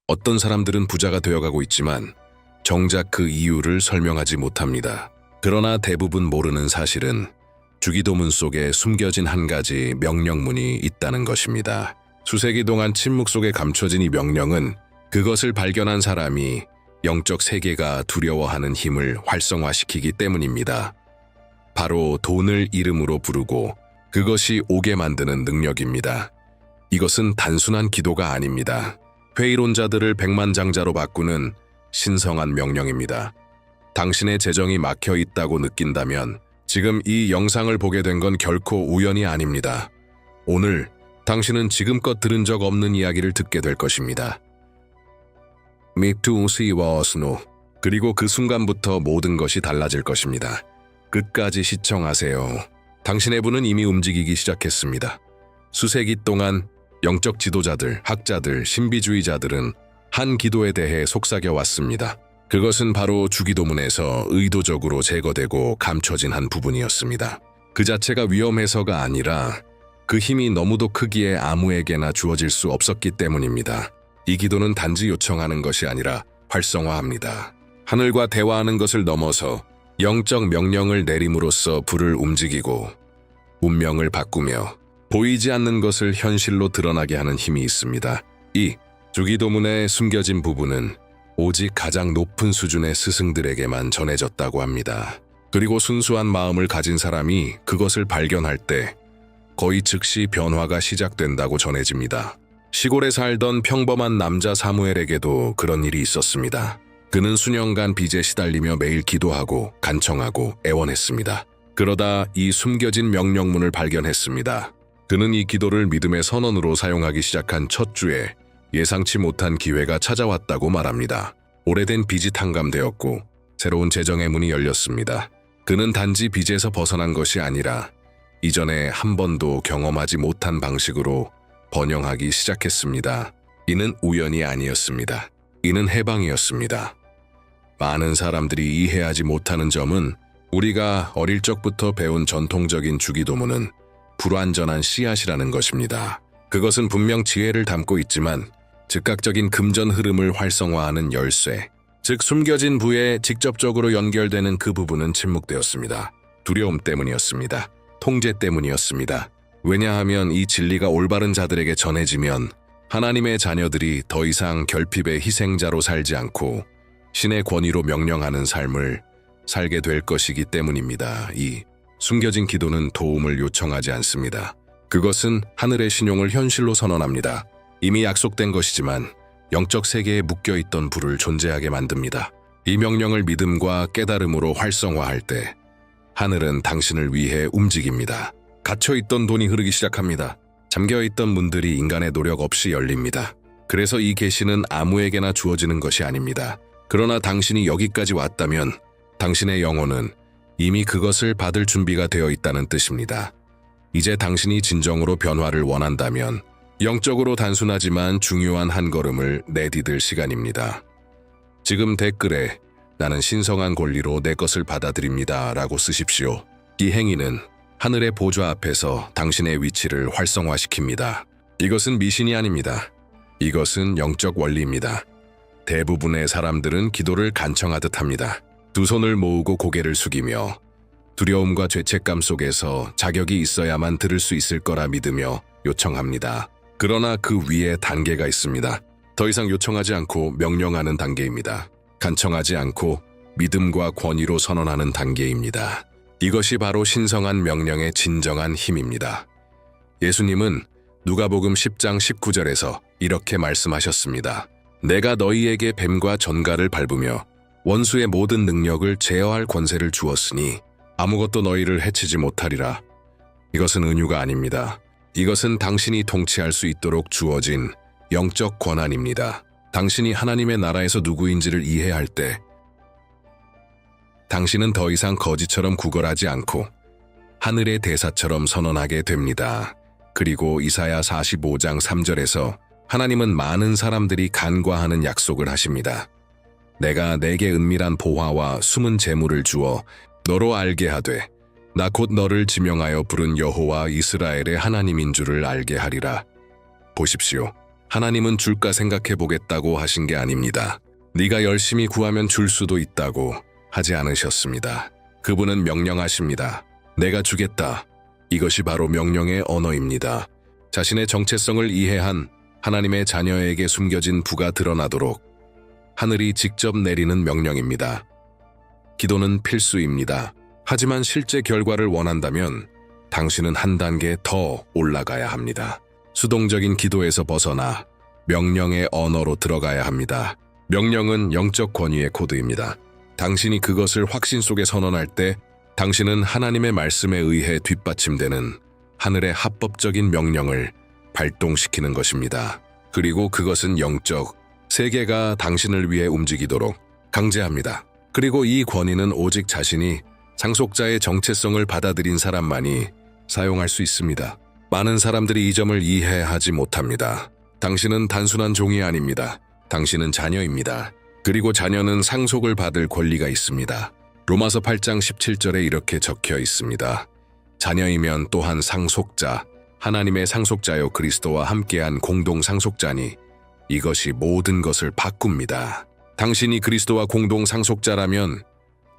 어떤 사람들은 부자가 되어가고 있지만 정작 그 이유를 설명하지 못합니다. 그러나 대부분 모르는 사실은 주기도문 속에 숨겨진 한 가지 명령문이 있다는 것입니다. 수세기 동안 침묵 속에 감춰진 이 명령은 그것을 발견한 사람이 영적 세계가 두려워하는 힘을 활성화시키기 때문입니다. 바로 돈을 이름으로 부르고 그것이 오게 만드는 능력입니다. 이것은 단순한 기도가 아닙니다. 회의론자들을 백만장자로 바꾸는 신성한 명령입니다. 당신의 재정이 막혀 있다고 느낀다면 지금 이 영상을 보게 된 건 결코 우연이 아닙니다. 오늘 당신은 지금껏 들은 적 없는 이야기를 듣게 될 것입니다. 미투시와스노 그리고 그 순간부터 모든 것이 달라질 것입니다. 끝까지 시청하세요. 당신의 분은 이미 움직이기 시작했습니다. 수세기 동안 영적 지도자들, 학자들, 신비주의자들은 한 기도에 대해 속삭여 왔습니다. 그것은 바로 주기도문에서 의도적으로 제거되고 감춰진 한 부분이었습니다. 그 자체가 위험해서가 아니라 그 힘이 너무도 크기에 아무에게나 주어질 수 없었기 때문입니다. 이 기도는 단지 요청하는 것이 아니라 활성화합니다. 하늘과 대화하는 것을 넘어서 영적 명령을 내림으로써 불을 움직이고 운명을 바꾸며 보이지 않는 것을 현실로 드러나게 하는 힘이 있습니다. 이 주기도문의 숨겨진 부분은 오직 가장 높은 수준의 스승들에게만 전해졌다고 합니다. 그리고 순수한 마음을 가진 사람이 그것을 발견할 때 거의 즉시 변화가 시작된다고 전해집니다. 시골에 살던 평범한 남자 사무엘에게도 그런 일이 있었습니다. 그는 수년간 빚에 시달리며 매일 기도하고 간청하고 애원했습니다. 그러다 이 숨겨진 명령문을 발견했습니다. 그는 이 기도를 믿음의 선언으로 사용하기 시작한 첫 주에 예상치 못한 기회가 찾아왔다고 말합니다. 오래된 빚이 탕감되었고 새로운 재정의 문이 열렸습니다. 그는 단지 빚에서 벗어난 것이 아니라 이전에 한 번도 경험하지 못한 방식으로 번영하기 시작했습니다. 이는 우연이 아니었습니다. 이는 해방이었습니다. 많은 사람들이 이해하지 못하는 점은 우리가 어릴 적부터 배운 전통적인 주기도문은 불완전한 씨앗이라는 것입니다. 그것은 분명 지혜를 담고 있지만 즉각적인 금전 흐름을 활성화하는 열쇠, 즉 숨겨진 부에 직접적으로 연결되는 그 부분은 침묵되었습니다. 두려움 때문이었습니다. 통제 때문이었습니다. 왜냐하면 이 진리가 올바른 자들에게 전해지면 하나님의 자녀들이 더 이상 결핍의 희생자로 살지 않고 신의 권위로 명령하는 삶을 살게 될 것이기 때문입니다. 이 숨겨진 기도는 도움을 요청하지 않습니다. 그것은 하늘의 신용을 현실로 선언합니다. 이미 약속된 것이지만 영적 세계에 묶여있던 불을 존재하게 만듭니다. 이 명령을 믿음과 깨달음으로 활성화할 때 하늘은 당신을 위해 움직입니다. 갇혀있던 돈이 흐르기 시작합니다. 잠겨있던 문들이 인간의 노력 없이 열립니다. 그래서 이 계시는 아무에게나 주어지는 것이 아닙니다. 그러나 당신이 여기까지 왔다면 당신의 영혼은 이미 그것을 받을 준비가 되어 있다는 뜻입니다. 이제 당신이 진정으로 변화를 원한다면 영적으로 단순하지만 중요한 한 걸음을 내디딜 시간입니다. 지금 댓글에 나는 신성한 권리로 내 것을 받아들입니다 라고 쓰십시오. 이 행위는 하늘의 보좌 앞에서 당신의 위치를 활성화시킵니다. 이것은 미신이 아닙니다. 이것은 영적 원리입니다. 대부분의 사람들은 기도를 간청하듯 합니다. 두 손을 모으고 고개를 숙이며 두려움과 죄책감 속에서 자격이 있어야만 들을 수 있을 거라 믿으며 요청합니다. 그러나 그 위에 단계가 있습니다. 더 이상 요청하지 않고 명령하는 단계입니다. 간청하지 않고 믿음과 권위로 선언하는 단계입니다. 이것이 바로 신성한 명령의 진정한 힘입니다. 예수님은 누가복음 10장 19절에서 이렇게 말씀하셨습니다. 내가 너희에게 뱀과 전갈을 밟으며 원수의 모든 능력을 제어할 권세를 주었으니 아무것도 너희를 해치지 못하리라. 이것은 은유가 아닙니다. 이것은 당신이 통치할 수 있도록 주어진 영적 권한입니다. 당신이 하나님의 나라에서 누구인지를 이해할 때 당신은 더 이상 거지처럼 구걸하지 않고 하늘의 대사처럼 선언하게 됩니다. 그리고 이사야 45장 3절에서 하나님은 많은 사람들이 간과하는 약속을 하십니다. 내가 내게 은밀한 보화와 숨은 재물을 주어 너로 알게 하되 나 곧 너를 지명하여 부른 여호와 이스라엘의 하나님인 줄을 알게 하리라. 보십시오. 하나님은 줄까 생각해 보겠다고 하신 게 아닙니다. 네가 열심히 구하면 줄 수도 있다고 하지 않으셨습니다. 그분은 명령하십니다. 내가 주겠다. 이것이 바로 명령의 언어입니다. 자신의 정체성을 이해한 하나님의 자녀에게 숨겨진 부가 드러나도록 하늘이 직접 내리는 명령입니다. 기도는 필수입니다. 하지만 실제 결과를 원한다면 당신은 한 단계 더 올라가야 합니다. 수동적인 기도에서 벗어나 명령의 언어로 들어가야 합니다. 명령은 영적 권위의 코드입니다. 당신이 그것을 확신 속에 선언할 때 당신은 하나님의 말씀에 의해 뒷받침되는 하늘의 합법적인 명령을 발동시키는 것입니다. 그리고 그것은 영적 세계가 당신을 위해 움직이도록 강제합니다. 그리고 이 권위는 오직 자신이 상속자의 정체성을 받아들인 사람만이 사용할 수 있습니다. 많은 사람들이 이 점을 이해하지 못합니다. 당신은 단순한 종이 아닙니다. 당신은 자녀입니다. 그리고 자녀는 상속을 받을 권리가 있습니다. 로마서 8장 17절에 이렇게 적혀 있습니다. 자녀이면 또한 상속자, 하나님의 상속자요 그리스도와 함께한 공동 상속자니 이것이 모든 것을 바꿉니다. 당신이 그리스도와 공동 상속자라면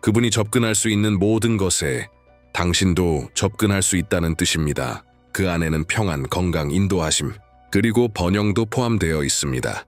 그분이 접근할 수 있는 모든 것에 당신도 접근할 수 있다는 뜻입니다. 그 안에는 평안, 건강, 인도하심, 그리고 번영도 포함되어 있습니다.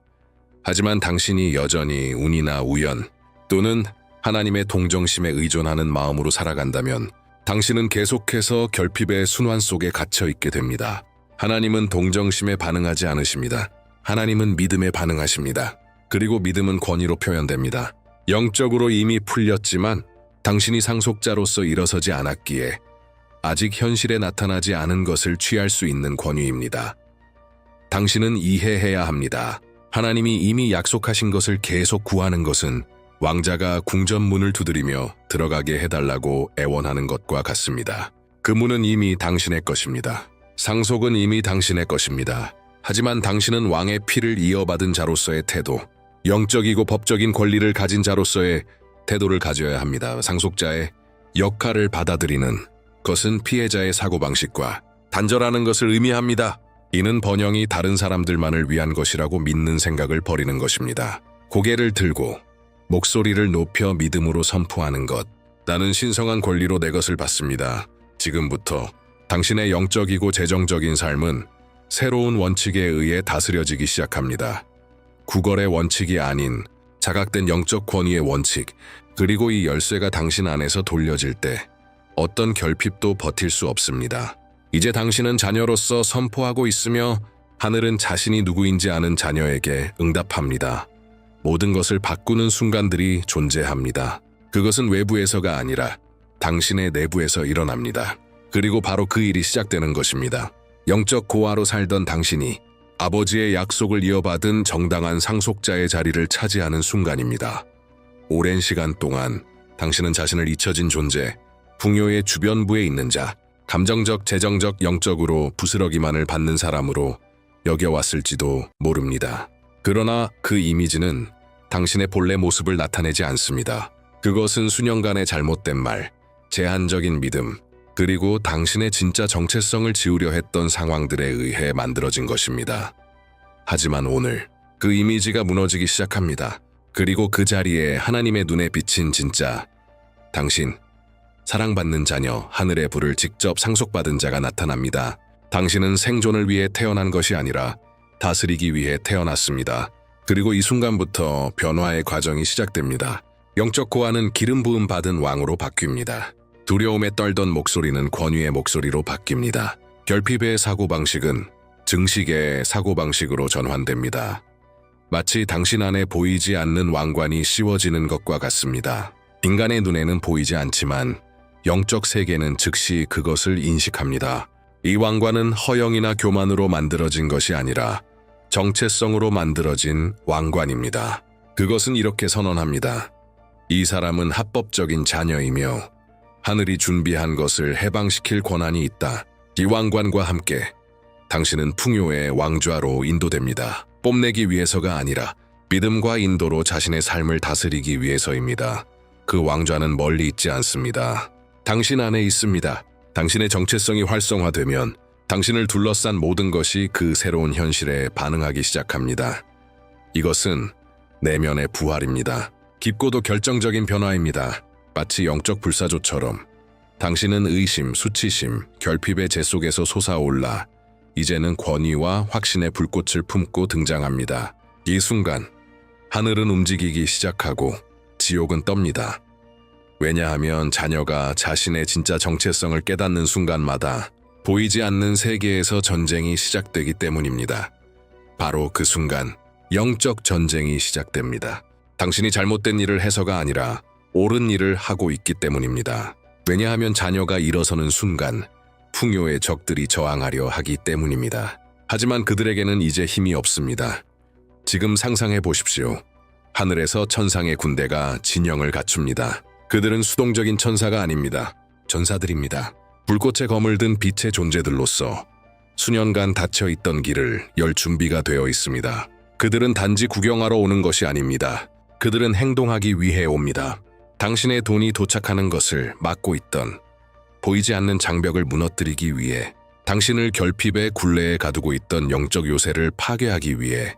하지만 당신이 여전히 운이나 우연 또는 하나님의 동정심에 의존하는 마음으로 살아간다면 당신은 계속해서 결핍의 순환 속에 갇혀 있게 됩니다. 하나님은 동정심에 반응하지 않으십니다. 하나님은 믿음에 반응하십니다. 그리고 믿음은 권위로 표현됩니다. 영적으로 이미 풀렸지만 당신이 상속자로서 일어서지 않았기에 아직 현실에 나타나지 않은 것을 취할 수 있는 권위입니다. 당신은 이해해야 합니다. 하나님이 이미 약속하신 것을 계속 구하는 것은 왕자가 궁전문을 두드리며 들어가게 해달라고 애원하는 것과 같습니다. 그 문은 이미 당신의 것입니다. 상속은 이미 당신의 것입니다. 하지만 당신은 왕의 피를 이어받은 자로서의 태도, 영적이고 법적인 권리를 가진 자로서의 태도를 가져야 합니다. 상속자의 역할을 받아들이는 것은 피해자의 사고방식과 단절하는 것을 의미합니다. 이는 번영이 다른 사람들만을 위한 것이라고 믿는 생각을 버리는 것입니다. 고개를 들고 목소리를 높여 믿음으로 선포하는 것. 나는 신성한 권리로 내 것을 받습니다. 지금부터 당신의 영적이고 재정적인 삶은 새로운 원칙에 의해 다스려지기 시작합니다. 구걸의 원칙이 아닌 자각된 영적 권위의 원칙, 그리고 이 열쇠가 당신 안에서 돌려질 때 어떤 결핍도 버틸 수 없습니다. 이제 당신은 자녀로서 선포하고 있으며 하늘은 자신이 누구인지 아는 자녀에게 응답합니다. 모든 것을 바꾸는 순간들이 존재합니다. 그것은 외부에서가 아니라 당신의 내부에서 일어납니다. 그리고 바로 그 일이 시작되는 것입니다. 영적 고아로 살던 당신이 아버지의 약속을 이어받은 정당한 상속자의 자리를 차지하는 순간입니다. 오랜 시간 동안 당신은 자신을 잊혀진 존재, 풍요의 주변부에 있는 자, 감정적, 재정적, 영적으로 부스러기만을 받는 사람으로 여겨왔을지도 모릅니다. 그러나 그 이미지는 당신의 본래 모습을 나타내지 않습니다. 그것은 수년간의 잘못된 말, 제한적인 믿음, 그리고 당신의 진짜 정체성을 지우려 했던 상황들에 의해 만들어진 것입니다. 하지만 오늘 그 이미지가 무너지기 시작합니다. 그리고 그 자리에 하나님의 눈에 비친 진짜 당신, 사랑받는 자녀, 하늘의 불을 직접 상속받은 자가 나타납니다. 당신은 생존을 위해 태어난 것이 아니라 다스리기 위해 태어났습니다. 그리고 이 순간부터 변화의 과정이 시작됩니다. 영적 고아는 기름 부음 받은 왕으로 바뀝니다. 두려움에 떨던 목소리는 권위의 목소리로 바뀝니다. 결핍의 사고방식은 증식의 사고방식으로 전환됩니다. 마치 당신 안에 보이지 않는 왕관이 씌워지는 것과 같습니다. 인간의 눈에는 보이지 않지만 영적 세계는 즉시 그것을 인식합니다. 이 왕관은 허영이나 교만으로 만들어진 것이 아니라 정체성으로 만들어진 왕관입니다. 그것은 이렇게 선언합니다. 이 사람은 합법적인 자녀이며 하늘이 준비한 것을 해방시킬 권한이 있다. 이 왕관과 함께 당신은 풍요의 왕좌로 인도됩니다. 뽐내기 위해서가 아니라 믿음과 인도로 자신의 삶을 다스리기 위해서입니다. 그 왕좌는 멀리 있지 않습니다. 당신 안에 있습니다. 당신의 정체성이 활성화되면 당신을 둘러싼 모든 것이 그 새로운 현실에 반응하기 시작합니다. 이것은 내면의 부활입니다. 깊고도 결정적인 변화입니다. 마치 영적 불사조처럼 당신은 의심, 수치심, 결핍의 재 속에서 솟아올라 이제는 권위와 확신의 불꽃을 품고 등장합니다. 이 순간 하늘은 움직이기 시작하고 지옥은 떱니다. 왜냐하면 자녀가 자신의 진짜 정체성을 깨닫는 순간마다 보이지 않는 세계에서 전쟁이 시작되기 때문입니다. 바로 그 순간 영적 전쟁이 시작됩니다. 당신이 잘못된 일을 해서가 아니라 옳은 일을 하고 있기 때문입니다. 왜냐하면 자녀가 일어서는 순간 풍요의 적들이 저항하려 하기 때문입니다. 하지만 그들에게는 이제 힘이 없습니다. 지금 상상해 보십시오. 하늘에서 천상의 군대가 진영을 갖춥니다. 그들은 수동적인 천사가 아닙니다. 전사들입니다. 불꽃의 검을 든 빛의 존재들로서 수년간 닫혀있던 길을 열 준비가 되어 있습니다. 그들은 단지 구경하러 오는 것이 아닙니다. 그들은 행동하기 위해 옵니다. 당신의 돈이 도착하는 것을 막고 있던 보이지 않는 장벽을 무너뜨리기 위해, 당신을 결핍의 굴레에 가두고 있던 영적 요새를 파괴하기 위해,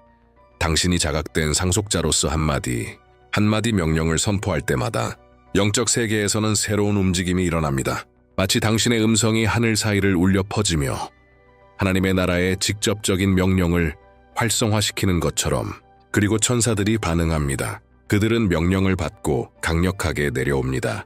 당신이 자각된 상속자로서 한마디 명령을 선포할 때마다 영적 세계에서는 새로운 움직임이 일어납니다. 마치 당신의 음성이 하늘 사이를 울려 퍼지며 하나님의 나라의 직접적인 명령을 활성화시키는 것처럼. 그리고 천사들이 반응합니다. 그들은 명령을 받고 강력하게 내려옵니다.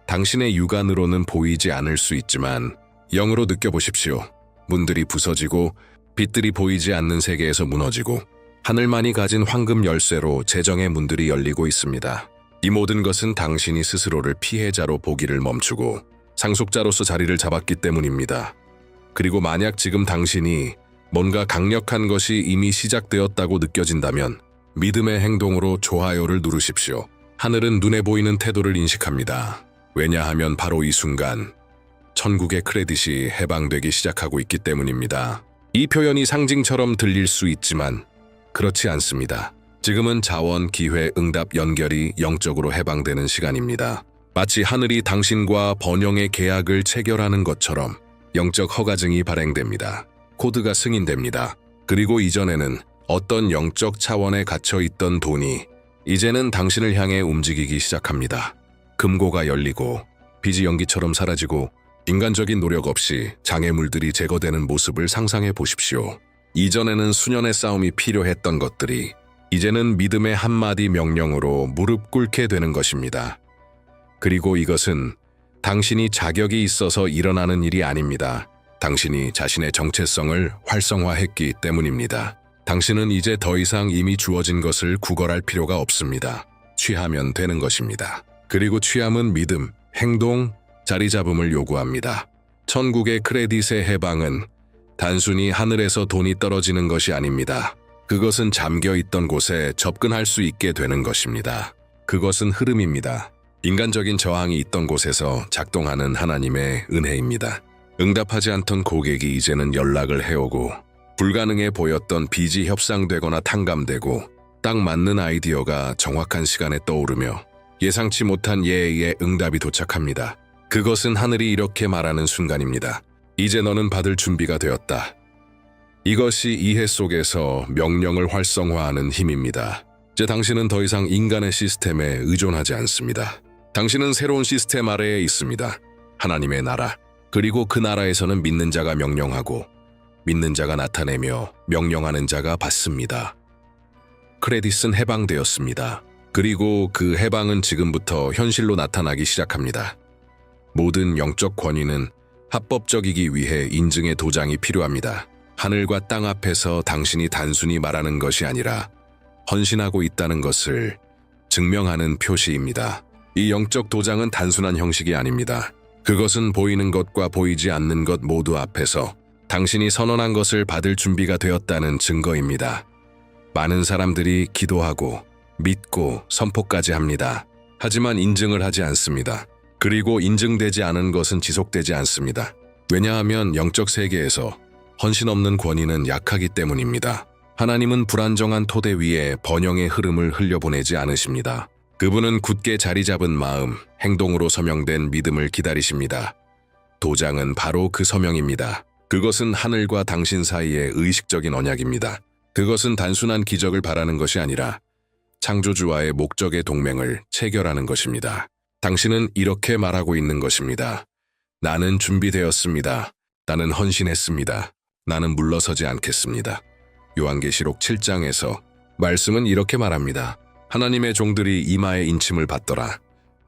당신의 육안으로는 보이지 않을 수 있지만 영으로 느껴보십시오. 문들이 부서지고 빛들이 보이지 않는 세계에서 무너지고 하늘만이 가진 황금 열쇠로 재정의 문들이 열리고 있습니다. 이 모든 것은 당신이 스스로를 피해자로 보기를 멈추고 상속자로서 자리를 잡았기 때문입니다. 그리고 만약 지금 당신이 뭔가 강력한 것이 이미 시작되었다고 느껴진다면 믿음의 행동으로 좋아요를 누르십시오. 하늘은 눈에 보이는 태도를 인식합니다. 왜냐하면 바로 이 순간 천국의 크레딧이 해방되기 시작하고 있기 때문입니다. 이 표현이 상징처럼 들릴 수 있지만 그렇지 않습니다. 지금은 자원, 기회, 응답, 연결이 영적으로 해방되는 시간입니다. 마치 하늘이 당신과 번영의 계약을 체결하는 것처럼 영적 허가증이 발행됩니다. 코드가 승인됩니다. 그리고 이전에는 어떤 영적 차원에 갇혀있던 돈이 이제는 당신을 향해 움직이기 시작합니다. 금고가 열리고 빚이 연기처럼 사라지고 인간적인 노력 없이 장애물들이 제거되는 모습을 상상해 보십시오. 이전에는 수년의 싸움이 필요했던 것들이 이제는 믿음의 한마디 명령으로 무릎 꿇게 되는 것입니다. 그리고 이것은 당신이 자격이 있어서 일어나는 일이 아닙니다. 당신이 자신의 정체성을 활성화했기 때문입니다. 당신은 이제 더 이상 이미 주어진 것을 구걸할 필요가 없습니다. 취하면 되는 것입니다. 그리고 취함은 믿음, 행동, 자리 잡음을 요구합니다. 천국의 크레딧의 해방은 단순히 하늘에서 돈이 떨어지는 것이 아닙니다. 그것은 잠겨있던 곳에 접근할 수 있게 되는 것입니다. 그것은 흐름입니다. 인간적인 저항이 있던 곳에서 작동하는 하나님의 은혜입니다. 응답하지 않던 고객이 이제는 연락을 해오고 불가능해 보였던 빚이 협상되거나 탕감되고 딱 맞는 아이디어가 정확한 시간에 떠오르며 예상치 못한 예의 응답이 도착합니다. 그것은 하늘이 이렇게 말하는 순간입니다. 이제 너는 받을 준비가 되었다. 이것이 이해 속에서 명령을 활성화하는 힘입니다. 이제 당신은 더 이상 인간의 시스템에 의존하지 않습니다. 당신은 새로운 시스템 아래에 있습니다. 하나님의 나라. 그리고 그 나라에서는 믿는 자가 명령하고 믿는 자가 나타내며 명령하는 자가 받습니다. 크레딧은 해방되었습니다. 그리고 그 해방은 지금부터 현실로 나타나기 시작합니다. 모든 영적 권위는 합법적이기 위해 인증의 도장이 필요합니다. 하늘과 땅 앞에서 당신이 단순히 말하는 것이 아니라 헌신하고 있다는 것을 증명하는 표시입니다. 이 영적 도장은 단순한 형식이 아닙니다. 그것은 보이는 것과 보이지 않는 것 모두 앞에서 당신이 선언한 것을 받을 준비가 되었다는 증거입니다. 많은 사람들이 기도하고 믿고 선포까지 합니다. 하지만 인증을 하지 않습니다. 그리고 인증되지 않은 것은 지속되지 않습니다. 왜냐하면 영적 세계에서 헌신 없는 권위는 약하기 때문입니다. 하나님은 불안정한 토대 위에 번영의 흐름을 흘려보내지 않으십니다. 그분은 굳게 자리 잡은 마음, 행동으로 서명된 믿음을 기다리십니다. 도장은 바로 그 서명입니다. 그것은 하늘과 당신 사이의 의식적인 언약입니다. 그것은 단순한 기적을 바라는 것이 아니라 창조주와의 목적의 동맹을 체결하는 것입니다. 당신은 이렇게 말하고 있는 것입니다. 나는 준비되었습니다. 나는 헌신했습니다. 나는 물러서지 않겠습니다. 요한계시록 7장에서 말씀은 이렇게 말합니다. 하나님의 종들이 이마에 인침을 받더라.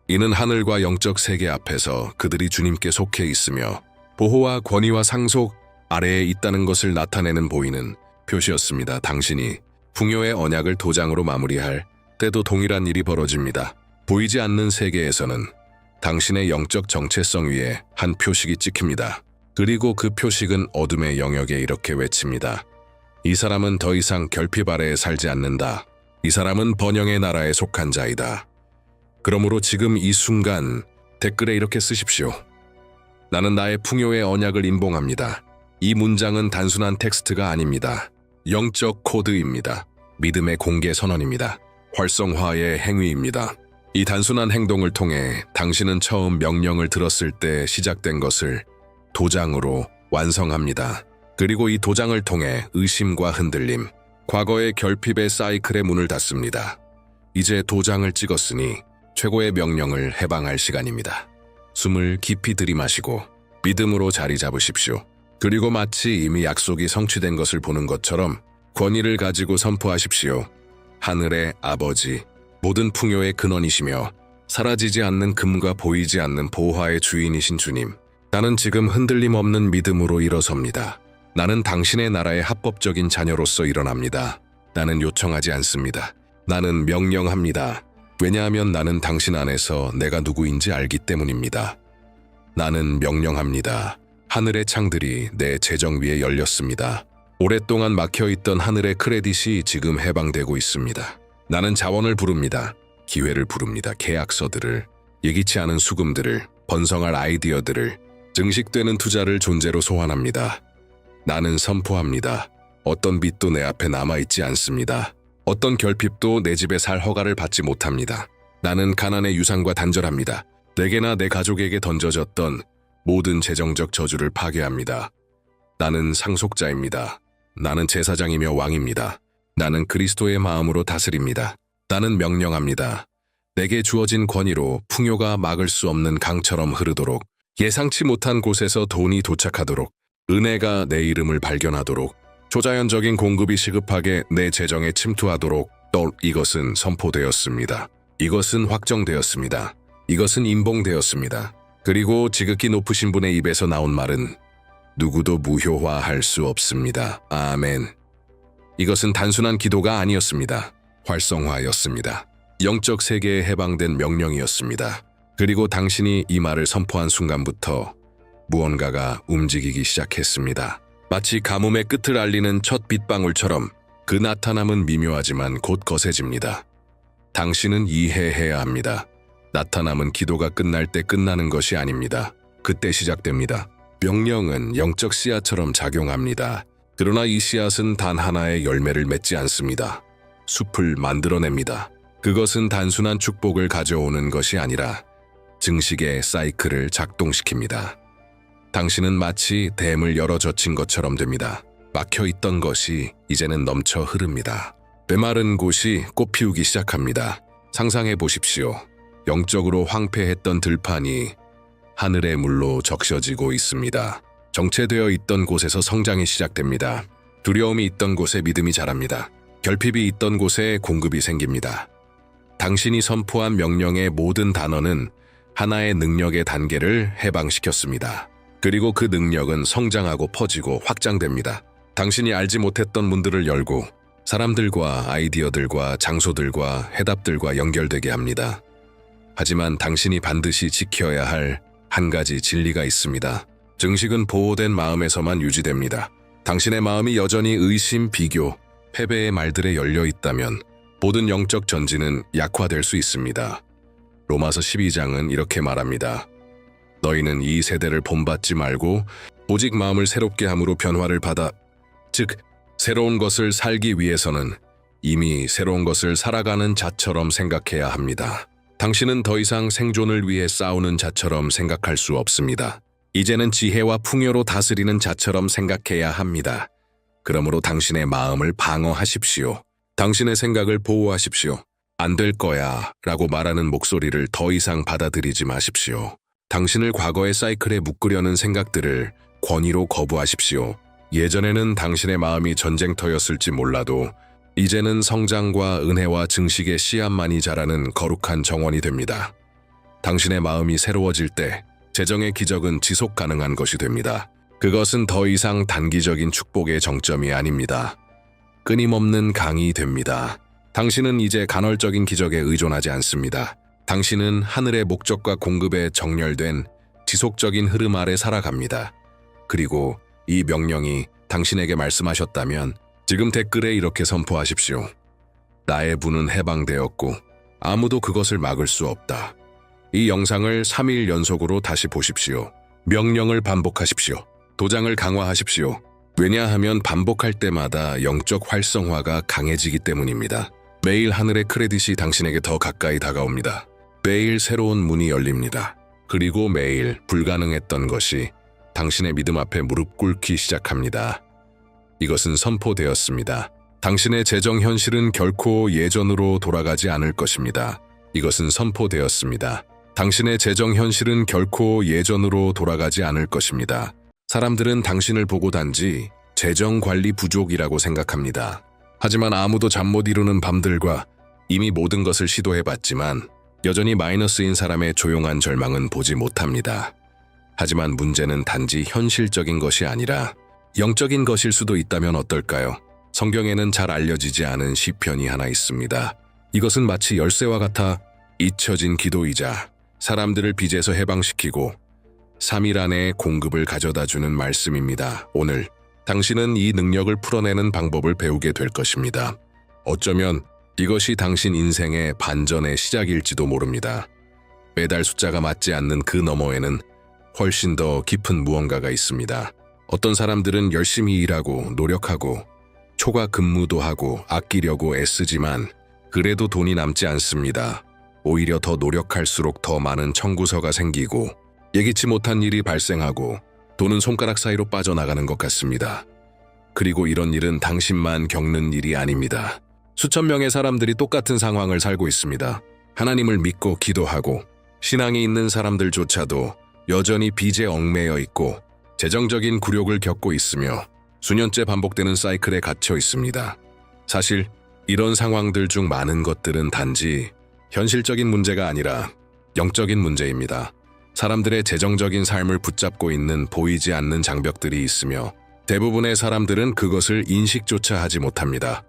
이는 하늘과 영적 세계 앞에서 그들이 주님께 속해 있으며 보호와 권위와 상속 아래에 있다는 것을 나타내는 보이는 표시였습니다. 당신이 풍요의 언약을 도장으로 마무리할 때도 동일한 일이 벌어집니다. 보이지 않는 세계에서는 당신의 영적 정체성 위에 한 표식이 찍힙니다. 그리고 그 표식은 어둠의 영역에 이렇게 외칩니다. 이 사람은 더 이상 결핍 아래에 살지 않는다. 이 사람은 번영의 나라에 속한 자이다. 그러므로 지금 이 순간 댓글에 이렇게 쓰십시오. 나는 나의 풍요의 언약을 임봉합니다. 이 문장은 단순한 텍스트가 아닙니다. 영적 코드입니다. 믿음의 공개 선언입니다. 활성화의 행위입니다. 이 단순한 행동을 통해 당신은 처음 명령을 들었을 때 시작된 것을 도장으로 완성합니다. 그리고 이 도장을 통해 의심과 흔들림, 과거의 결핍의 사이클의 문을 닫습니다. 이제 도장을 찍었으니 최고의 명령을 해방할 시간입니다. 숨을 깊이 들이마시고 믿음으로 자리 잡으십시오. 그리고 마치 이미 약속이 성취된 것을 보는 것처럼 권위를 가지고 선포하십시오. 하늘의 아버지, 모든 풍요의 근원이시며 사라지지 않는 금과 보이지 않는 보화의 주인이신 주님, 나는 지금 흔들림 없는 믿음으로 일어섭니다. 나는 당신의 나라의 합법적인 자녀로서 일어납니다. 나는 요청하지 않습니다. 나는 명령합니다. 왜냐하면 나는 당신 안에서 내가 누구인지 알기 때문입니다. 나는 명령합니다. 하늘의 창들이 내 재정 위에 열렸습니다. 오랫동안 막혀있던 하늘의 크레딧이 지금 해방되고 있습니다. 나는 자원을 부릅니다. 기회를 부릅니다. 계약서들을, 예기치 않은 수금들을, 번성할 아이디어들을, 증식되는 투자를 존재로 소환합니다. 나는 선포합니다. 어떤 빚도 내 앞에 남아있지 않습니다. 어떤 결핍도 내 집에 살 허가를 받지 못합니다. 나는 가난의 유산과 단절합니다. 내게나 내 가족에게 던져졌던 모든 재정적 저주를 파괴합니다. 나는 상속자입니다. 나는 제사장이며 왕입니다. 나는 그리스도의 마음으로 다스립니다. 나는 명령합니다. 내게 주어진 권위로 풍요가 막을 수 없는 강처럼 흐르도록, 예상치 못한 곳에서 돈이 도착하도록, 은혜가 내 이름을 발견하도록, 초자연적인 공급이 시급하게 내 재정에 침투하도록. 또 이것은 선포되었습니다. 이것은 확정되었습니다. 이것은 임봉되었습니다. 그리고 지극히 높으신 분의 입에서 나온 말은 누구도 무효화할 수 없습니다. 아멘. 이것은 단순한 기도가 아니었습니다. 활성화였습니다. 영적 세계에 해방된 명령이었습니다. 그리고 당신이 이 말을 선포한 순간부터 무언가가 움직이기 시작했습니다. 마치 가뭄의 끝을 알리는 첫 빗방울처럼 그 나타남은 미묘하지만 곧 거세집니다. 당신은 이해해야 합니다. 나타남은 기도가 끝날 때 끝나는 것이 아닙니다. 그때 시작됩니다. 명령은 영적 씨앗처럼 작용합니다. 그러나 이 씨앗은 단 하나의 열매를 맺지 않습니다. 숲을 만들어냅니다. 그것은 단순한 축복을 가져오는 것이 아니라 증식의 사이클을 작동시킵니다. 당신은 마치 댐을 열어 젖힌 것처럼 됩니다. 막혀있던 것이 이제는 넘쳐 흐릅니다. 메마른 곳이 꽃피우기 시작합니다. 상상해 보십시오. 영적으로 황폐했던 들판이 하늘의 물로 적셔지고 있습니다. 정체되어 있던 곳에서 성장이 시작됩니다. 두려움이 있던 곳에 믿음이 자랍니다. 결핍이 있던 곳에 공급이 생깁니다. 당신이 선포한 명령의 모든 단어는 하나의 능력의 단계를 해방시켰습니다. 그리고 그 능력은 성장하고 퍼지고 확장됩니다. 당신이 알지 못했던 문들을 열고 사람들과 아이디어들과 장소들과 해답들과 연결되게 합니다. 하지만 당신이 반드시 지켜야 할 한 가지 진리가 있습니다. 증식은 보호된 마음에서만 유지됩니다. 당신의 마음이 여전히 의심, 비교, 패배의 말들에 열려 있다면 모든 영적 전진은 약화될 수 있습니다. 로마서 12장은 이렇게 말합니다. 너희는 이 세대를 본받지 말고 오직 마음을 새롭게 함으로 변화를 받아, 즉 새로운 것을 살기 위해서는 이미 새로운 것을 살아가는 자처럼 생각해야 합니다. 당신은 더 이상 생존을 위해 싸우는 자처럼 생각할 수 없습니다. 이제는 지혜와 풍요로 다스리는 자처럼 생각해야 합니다. 그러므로 당신의 마음을 방어하십시오. 당신의 생각을 보호하십시오. 안 될 거야 라고 말하는 목소리를 더 이상 받아들이지 마십시오. 당신을 과거의 사이클에 묶으려는 생각들을 권위로 거부하십시오. 예전에는 당신의 마음이 전쟁터였을지 몰라도 이제는 성장과 은혜와 증식의 씨앗만이 자라는 거룩한 정원이 됩니다. 당신의 마음이 새로워질 때 재정의 기적은 지속 가능한 것이 됩니다. 그것은 더 이상 단기적인 축복의 정점이 아닙니다. 끊임없는 강이 됩니다. 당신은 이제 간헐적인 기적에 의존하지 않습니다. 당신은 하늘의 목적과 공급에 정렬된 지속적인 흐름 아래 살아갑니다. 그리고 이 명령이 당신에게 말씀하셨다면 지금 댓글에 이렇게 선포하십시오. 나의 분은 해방되었고 아무도 그것을 막을 수 없다. 이 영상을 3일 연속으로 다시 보십시오. 명령을 반복하십시오. 도장을 강화하십시오. 왜냐하면 반복할 때마다 영적 활성화가 강해지기 때문입니다. 매일 하늘의 크레딧이 당신에게 더 가까이 다가옵니다. 매일 새로운 문이 열립니다. 그리고 매일 불가능했던 것이 당신의 믿음 앞에 무릎 꿇기 시작합니다. 이것은 선포되었습니다. 당신의 재정 현실은 결코 예전으로 돌아가지 않을 것입니다. 이것은 선포되었습니다. 당신의 재정 현실은 결코 예전으로 돌아가지 않을 것입니다. 사람들은 당신을 보고 단지 재정 관리 부족이라고 생각합니다. 하지만 아무도 잠 못 이루는 밤들과 이미 모든 것을 시도해봤지만 여전히 마이너스인 사람의 조용한 절망은 보지 못합니다. 하지만 문제는 단지 현실적인 것이 아니라 영적인 것일 수도 있다면 어떨까요? 성경에는 잘 알려지지 않은 시편이 하나 있습니다. 이것은 마치 열쇠와 같아 잊혀진 기도이자 사람들을 빚에서 해방시키고 3일 안에 공급을 가져다주는 말씀입니다. 오늘 당신은 이 능력을 풀어내는 방법을 배우게 될 것입니다. 어쩌면 이것이 당신 인생의 반전의 시작일지도 모릅니다. 매달 숫자가 맞지 않는 그 너머에는 훨씬 더 깊은 무언가가 있습니다. 어떤 사람들은 열심히 일하고 노력하고 초과 근무도 하고 아끼려고 애쓰지만 그래도 돈이 남지 않습니다. 오히려 더 노력할수록 더 많은 청구서가 생기고 예기치 못한 일이 발생하고 돈은 손가락 사이로 빠져나가는 것 같습니다. 그리고 이런 일은 당신만 겪는 일이 아닙니다. 수천 명의 사람들이 똑같은 상황을 살고 있습니다. 하나님을 믿고 기도하고 신앙이 있는 사람들조차도 여전히 빚에 얽매여 있고 재정적인 굴욕을 겪고 있으며 수년째 반복되는 사이클에 갇혀 있습니다. 사실 이런 상황들 중 많은 것들은 단지 현실적인 문제가 아니라 영적인 문제입니다. 사람들의 재정적인 삶을 붙잡고 있는 보이지 않는 장벽들이 있으며 대부분의 사람들은 그것을 인식조차 하지 못합니다.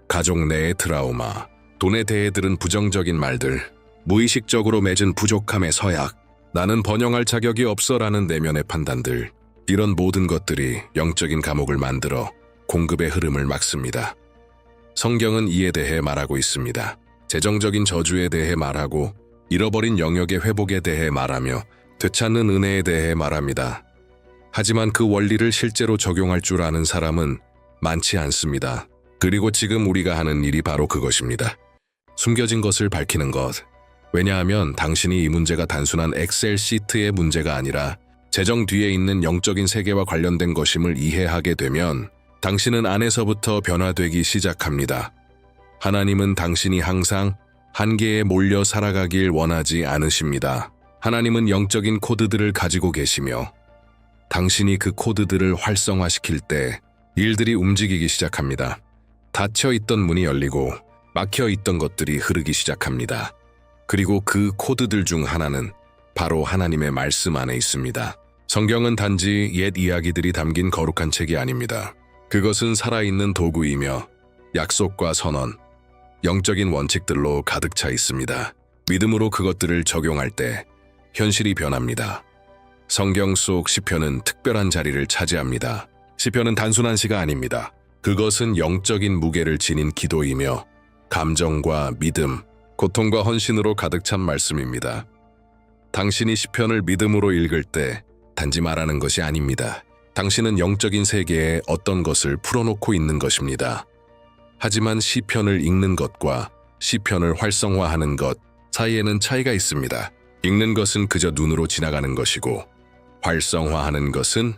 가족 내의 트라우마, 돈에 대해 들은 부정적인 말들, 무의식적으로 맺은 부족함의 서약, 나는 번영할 자격이 없어라는 내면의 판단들, 이런 모든 것들이 영적인 감옥을 만들어 공급의 흐름을 막습니다. 성경은 이에 대해 말하고 있습니다. 재정적인 저주에 대해 말하고 잃어버린 영역의 회복에 대해 말하며 되찾는 은혜에 대해 말합니다. 하지만 그 원리를 실제로 적용할 줄 아는 사람은 많지 않습니다. 그리고 지금 우리가 하는 일이 바로 그것입니다. 숨겨진 것을 밝히는 것. 왜냐하면 당신이 이 문제가 단순한 엑셀 시트의 문제가 아니라 재정 뒤에 있는 영적인 세계와 관련된 것임을 이해하게 되면 당신은 안에서부터 변화되기 시작합니다. 하나님은 당신이 항상 한계에 몰려 살아가길 원하지 않으십니다. 하나님은 영적인 코드들을 가지고 계시며 당신이 그 코드들을 활성화시킬 때 일들이 움직이기 시작합니다. 닫혀있던 문이 열리고 막혀있던 것들이 흐르기 시작합니다. 그리고 그 코드들 중 하나는 바로 하나님의 말씀 안에 있습니다. 성경은 단지 옛 이야기들이 담긴 거룩한 책이 아닙니다. 그것은 살아있는 도구이며 약속과 선언, 영적인 원칙들로 가득 차 있습니다. 믿음으로 그것들을 적용할 때 현실이 변합니다. 성경 속 시편은 특별한 자리를 차지합니다. 시편은 단순한 시가 아닙니다. 그것은 영적인 무게를 지닌 기도이며 감정과 믿음, 고통과 헌신으로 가득 찬 말씀입니다. 당신이 시편을 믿음으로 읽을 때 단지 말하는 것이 아닙니다. 당신은 영적인 세계에 어떤 것을 풀어놓고 있는 것입니다. 하지만 시편을 읽는 것과 시편을 활성화하는 것 사이에는 차이가 있습니다. 읽는 것은 그저 눈으로 지나가는 것이고 활성화하는 것은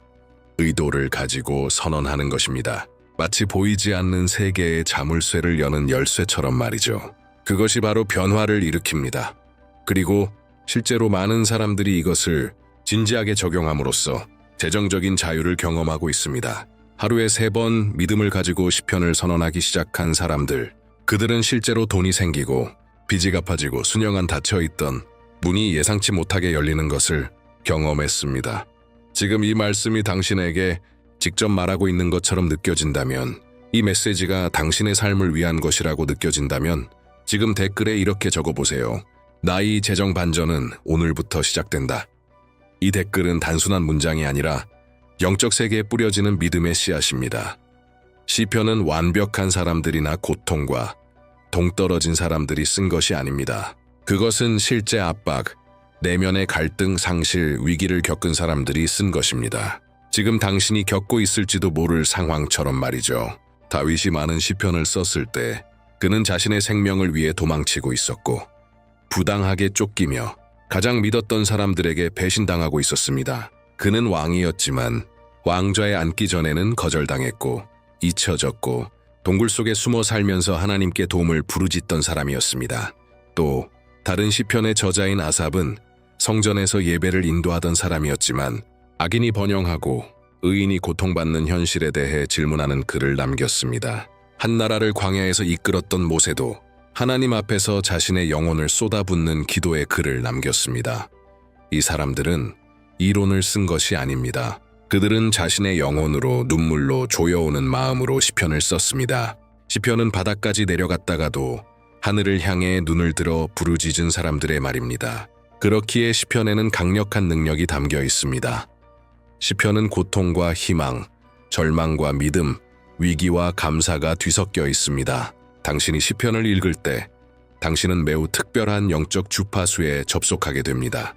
의도를 가지고 선언하는 것입니다. 마치 보이지 않는 세계의 자물쇠를 여는 열쇠처럼 말이죠. 그것이 바로 변화를 일으킵니다. 그리고 실제로 많은 사람들이 이것을 진지하게 적용함으로써 재정적인 자유를 경험하고 있습니다. 하루에 3번 믿음을 가지고 시편을 선언하기 시작한 사람들, 그들은 실제로 돈이 생기고 빚이 갚아지고 수년간 닫혀있던 문이 예상치 못하게 열리는 것을 경험했습니다. 지금 이 말씀이 당신에게 직접 말하고 있는 것처럼 느껴진다면, 이 메시지가 당신의 삶을 위한 것이라고 느껴진다면 지금 댓글에 이렇게 적어보세요. 나의 재정 반전은 오늘부터 시작된다. 이 댓글은 단순한 문장이 아니라 영적 세계에 뿌려지는 믿음의 씨앗입니다. 시편은 완벽한 사람들이나 고통과 동떨어진 사람들이 쓴 것이 아닙니다. 그것은 실제 압박, 내면의 갈등, 상실, 위기를 겪은 사람들이 쓴 것입니다. 지금 당신이 겪고 있을지도 모를 상황처럼 말이죠. 다윗이 많은 시편을 썼을 때 그는 자신의 생명을 위해 도망치고 있었고 부당하게 쫓기며 가장 믿었던 사람들에게 배신당하고 있었습니다. 그는 왕이었지만 왕좌에 앉기 전에는 거절당했고 잊혀졌고 동굴 속에 숨어 살면서 하나님께 도움을 부르짖던 사람이었습니다. 또 다른 시편의 저자인 아삽은 성전에서 예배를 인도하던 사람이었지만 악인이 번영하고 의인이 고통받는 현실에 대해 질문하는 글을 남겼습니다. 한 나라를 광야에서 이끌었던 모세도 하나님 앞에서 자신의 영혼을 쏟아붓는 기도의 글을 남겼습니다. 이 사람들은 이론을 쓴 것이 아닙니다. 그들은 자신의 영혼으로 눈물로 조여오는 마음으로 시편을 썼습니다. 시편은 바닥까지 내려갔다가도 하늘을 향해 눈을 들어 부르짖은 사람들의 말입니다. 그렇기에 시편에는 강력한 능력이 담겨 있습니다. 시편은 고통과 희망, 절망과 믿음, 위기와 감사가 뒤섞여 있습니다. 당신이 시편을 읽을 때 당신은 매우 특별한 영적 주파수에 접속하게 됩니다.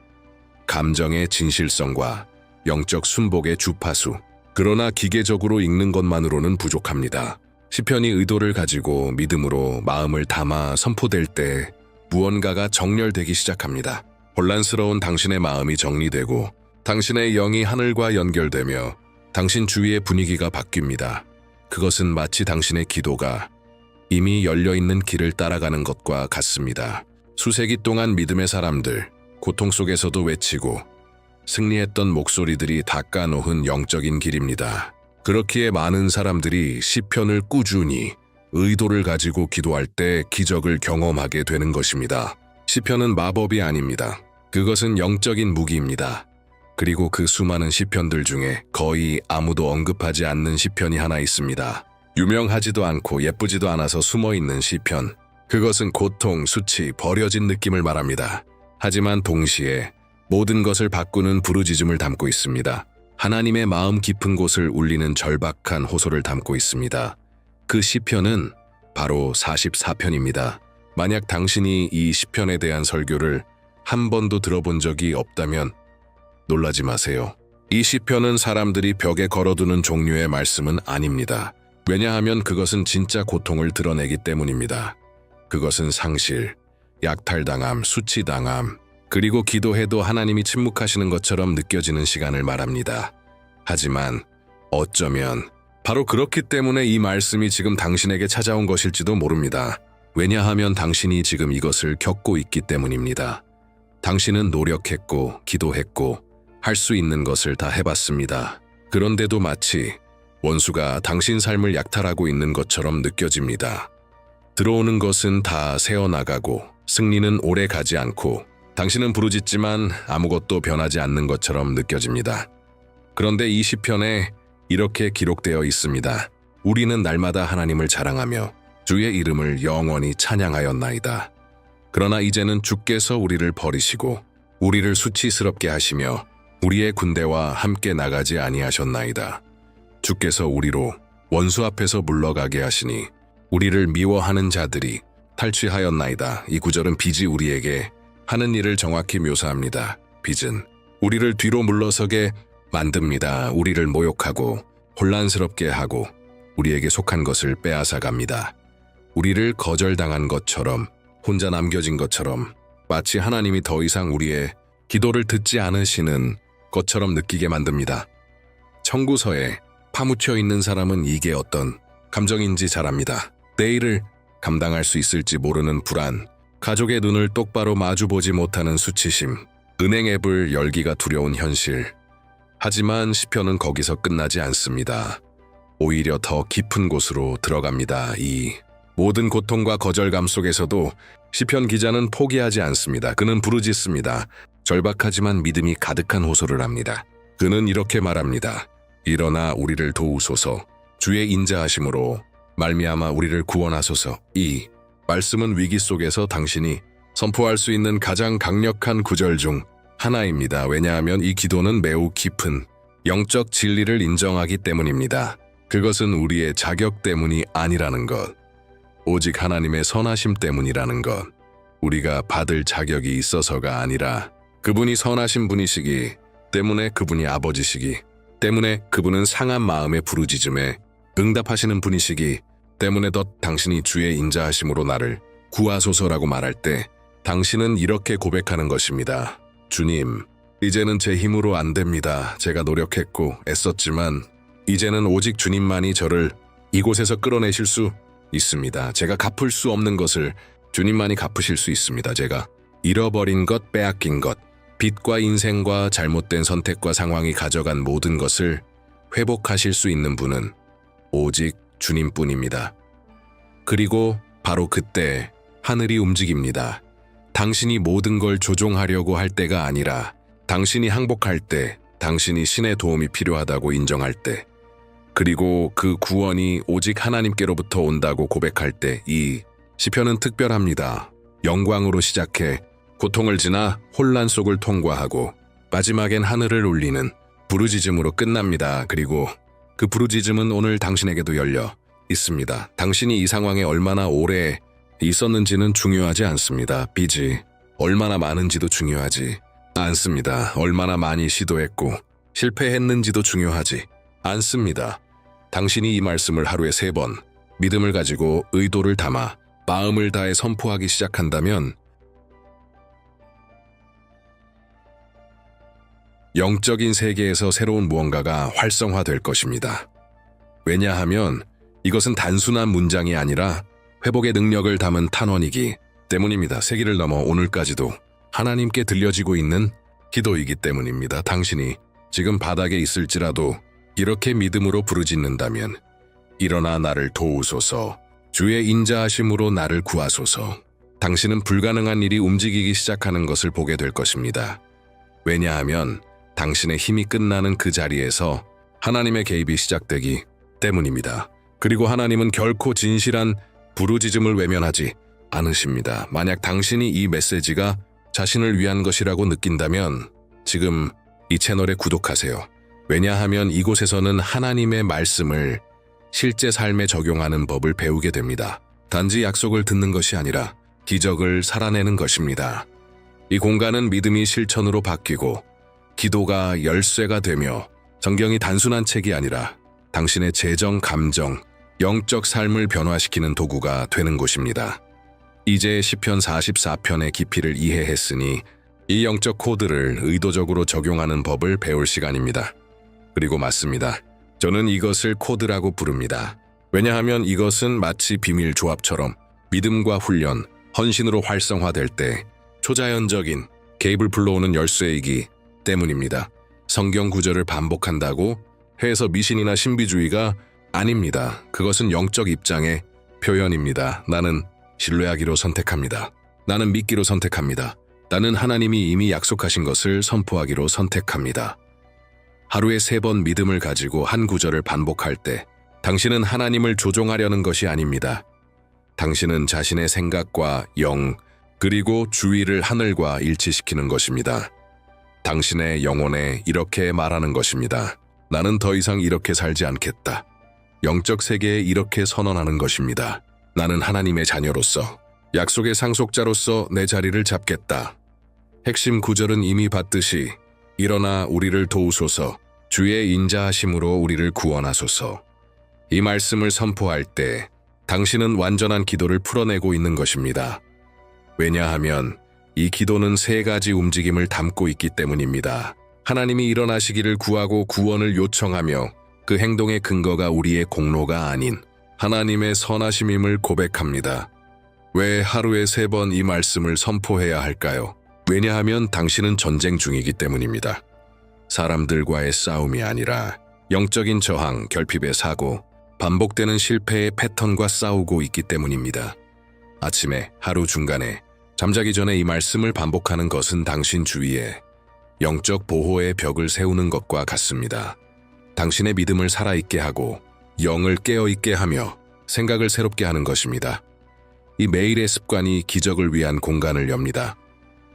감정의 진실성과 영적 순복의 주파수. 그러나 기계적으로 읽는 것만으로는 부족합니다. 시편이 의도를 가지고 믿음으로 마음을 담아 선포될 때 무언가가 정렬되기 시작합니다. 혼란스러운 당신의 마음이 정리되고 당신의 영이 하늘과 연결되며 당신 주위의 분위기가 바뀝니다. 그것은 마치 당신의 기도가 이미 열려있는 길을 따라가는 것과 같습니다. 수세기 동안 믿음의 사람들, 고통 속에서도 외치고 승리했던 목소리들이 닦아놓은 영적인 길입니다. 그렇기에 많은 사람들이 시편을 꾸준히 의도를 가지고 기도할 때 기적을 경험하게 되는 것입니다. 시편은 마법이 아닙니다. 그것은 영적인 무기입니다. 그리고 그 수많은 시편들 중에 거의 아무도 언급하지 않는 시편이 하나 있습니다. 유명하지도 않고 예쁘지도 않아서 숨어있는 시편. 그것은 고통, 수치, 버려진 느낌을 말합니다. 하지만 동시에 모든 것을 바꾸는 부르짖음을 담고 있습니다. 하나님의 마음 깊은 곳을 울리는 절박한 호소를 담고 있습니다. 그 시편은 바로 44편입니다. 만약 당신이 이 시편에 대한 설교를 한 번도 들어본 적이 없다면 놀라지 마세요. 이 시편은 사람들이 벽에 걸어두는 종류의 말씀은 아닙니다. 왜냐하면 그것은 진짜 고통을 드러내기 때문입니다. 그것은 상실, 약탈당함, 수치당함, 그리고 기도해도 하나님이 침묵하시는 것처럼 느껴지는 시간을 말합니다. 하지만 어쩌면 바로 그렇기 때문에 이 말씀이 지금 당신에게 찾아온 것일지도 모릅니다. 왜냐하면 당신이 지금 이것을 겪고 있기 때문입니다. 당신은 노력했고 기도했고 할 수 있는 것을 다 해봤습니다. 그런데도 마치 원수가 당신 삶을 약탈하고 있는 것처럼 느껴집니다. 들어오는 것은 다 새어나가고 승리는 오래 가지 않고 당신은 부르짖지만 아무것도 변하지 않는 것처럼 느껴집니다. 그런데 이 시편에 이렇게 기록되어 있습니다. 우리는 날마다 하나님을 자랑하며 주의 이름을 영원히 찬양하였나이다. 그러나 이제는 주께서 우리를 버리시고 우리를 수치스럽게 하시며 우리의 군대와 함께 나가지 아니하셨나이다. 주께서 우리로 원수 앞에서 물러가게 하시니 우리를 미워하는 자들이 탈취하였나이다. 이 구절은 빚이 우리에게 하는 일을 정확히 묘사합니다. 빚은 우리를 뒤로 물러서게 만듭니다. 우리를 모욕하고 혼란스럽게 하고 우리에게 속한 것을 빼앗아 갑니다. 우리를 거절당한 것처럼, 혼자 남겨진 것처럼, 마치 하나님이 더 이상 우리의 기도를 듣지 않으시는 것처럼 느끼게 만듭니다. 청구서에 파묻혀 있는 사람은 이게 어떤 감정인지 잘 압니다. 내일을 감당할 수 있을지 모르는 불안, 가족의 눈을 똑바로 마주보지 못하는 수치심, 은행 앱을 열기가 두려운 현실. 하지만 시편은 거기서 끝나지 않습니다. 오히려 더 깊은 곳으로 들어갑니다. 이 모든 고통과 거절감 속에서도 시편 기자는 포기하지 않습니다. 그는 부르짖습니다. 절박하지만 믿음이 가득한 호소를 합니다. 그는 이렇게 말합니다. 일어나 우리를 도우소서. 주의 인자하심으로 말미암아 우리를 구원하소서. 이 말씀은 위기 속에서 당신이 선포할 수 있는 가장 강력한 구절 중 하나입니다. 왜냐하면 이 기도는 매우 깊은 영적 진리를 인정하기 때문입니다. 그것은 우리의 자격 때문이 아니라는 것, 오직 하나님의 선하심 때문이라는 것, 우리가 받을 자격이 있어서가 아니라 그분이 선하신 분이시기 때문에, 그분이 아버지시기 때문에, 그분은 상한 마음의 부르짖음에 응답하시는 분이시기 때문에 더 당신이 주의 인자하심으로 나를 구하소서라고 말할 때 당신은 이렇게 고백하는 것입니다. 주님, 이제는 제 힘으로 안 됩니다. 제가 노력했고 애썼지만 이제는 오직 주님만이 저를 이곳에서 끌어내실 수 있습니다. 제가 갚을 수 없는 것을 주님만이 갚으실 수 있습니다. 제가 잃어버린 것, 빼앗긴 것, 빚과 인생과 잘못된 선택과 상황이 가져간 모든 것을 회복하실 수 있는 분은 오직 주님뿐입니다. 그리고 바로 그때 하늘이 움직입니다. 당신이 모든 걸 조종하려고 할 때가 아니라 당신이 항복할 때, 당신이 신의 도움이 필요하다고 인정할 때, 그리고 그 구원이 오직 하나님께로부터 온다고 고백할 때 이 시편은 특별합니다. 영광으로 시작해 고통을 지나 혼란 속을 통과하고 마지막엔 하늘을 울리는 부르짖음으로 끝납니다. 그리고 그 부르짖음은 오늘 당신에게도 열려 있습니다. 당신이 이 상황에 얼마나 오래 있었는지는 중요하지 않습니다. 빚이 얼마나 많은지도 중요하지 않습니다. 얼마나 많이 시도했고 실패했는지도 중요하지 않습니다. 당신이 이 말씀을 하루에 3번 믿음을 가지고 의도를 담아 마음을 다해 선포하기 시작한다면 영적인 세계에서 새로운 무언가가 활성화될 것입니다. 왜냐하면 이것은 단순한 문장이 아니라 회복의 능력을 담은 탄원이기 때문입니다. 세기를 넘어 오늘까지도 하나님께 들려지고 있는 기도이기 때문입니다. 당신이 지금 바닥에 있을지라도 이렇게 믿음으로 부르짖는다면 일어나 나를 도우소서, 주의 인자하심으로 나를 구하소서. 당신은 불가능한 일이 움직이기 시작하는 것을 보게 될 것입니다. 왜냐하면 당신의 힘이 끝나는 그 자리에서 하나님의 개입이 시작되기 때문입니다. 그리고 하나님은 결코 진실한 부르짖음을 외면하지 않으십니다. 만약 당신이 이 메시지가 자신을 위한 것이라고 느낀다면 지금 이 채널에 구독하세요. 왜냐하면 이곳에서는 하나님의 말씀을 실제 삶에 적용하는 법을 배우게 됩니다. 단지 약속을 듣는 것이 아니라 기적을 살아내는 것입니다. 이 공간은 믿음이 실천으로 바뀌고 기도가 열쇠가 되며 성경이 단순한 책이 아니라 당신의 재정, 감정, 영적 삶을 변화시키는 도구가 되는 곳입니다. 이제 시편 44편의 깊이를 이해했으니 이 영적 코드를 의도적으로 적용하는 법을 배울 시간입니다. 그리고 맞습니다. 저는 이것을 코드라고 부릅니다. 왜냐하면 이것은 마치 비밀 조합처럼 믿음과 훈련, 헌신으로 활성화될 때 초자연적인 개입을 불러오는 열쇠이기 때문입니다. 성경 구절을 반복한다고 해서 미신이나 신비주의가 아닙니다. 그것은 영적 입장의 표현입니다. 나는 신뢰하기로 선택합니다. 나는 믿기로 선택합니다. 나는 하나님이 이미 약속하신 것을 선포하기로 선택합니다. 하루에 3번 믿음을 가지고 한 구절을 반복할 때 당신은 하나님을 조종하려는 것이 아닙니다. 당신은 자신의 생각과 영, 그리고 주의를 하늘과 일치시키는 것입니다. 당신의 영혼에 이렇게 말하는 것입니다. 나는 더 이상 이렇게 살지 않겠다. 영적 세계에 이렇게 선언하는 것입니다. 나는 하나님의 자녀로서, 약속의 상속자로서 내 자리를 잡겠다. 핵심 구절은 이미 봤듯이 일어나 우리를 도우소서, 주의 인자하심으로 우리를 구원하소서. 이 말씀을 선포할 때 당신은 완전한 기도를 풀어내고 있는 것입니다. 왜냐하면 이 기도는 3가지 움직임을 담고 있기 때문입니다. 하나님이 일어나시기를 구하고 구원을 요청하며 그 행동의 근거가 우리의 공로가 아닌 하나님의 선하심임을 고백합니다. 왜 하루에 3번 이 말씀을 선포해야 할까요? 왜냐하면 당신은 전쟁 중이기 때문입니다. 사람들과의 싸움이 아니라 영적인 저항, 결핍의 사고, 반복되는 실패의 패턴과 싸우고 있기 때문입니다. 아침에, 하루 중간에, 잠자기 전에 이 말씀을 반복하는 것은 당신 주위에 영적 보호의 벽을 세우는 것과 같습니다. 당신의 믿음을 살아있게 하고 영을 깨어있게 하며 생각을 새롭게 하는 것입니다. 이 매일의 습관이 기적을 위한 공간을 엽니다.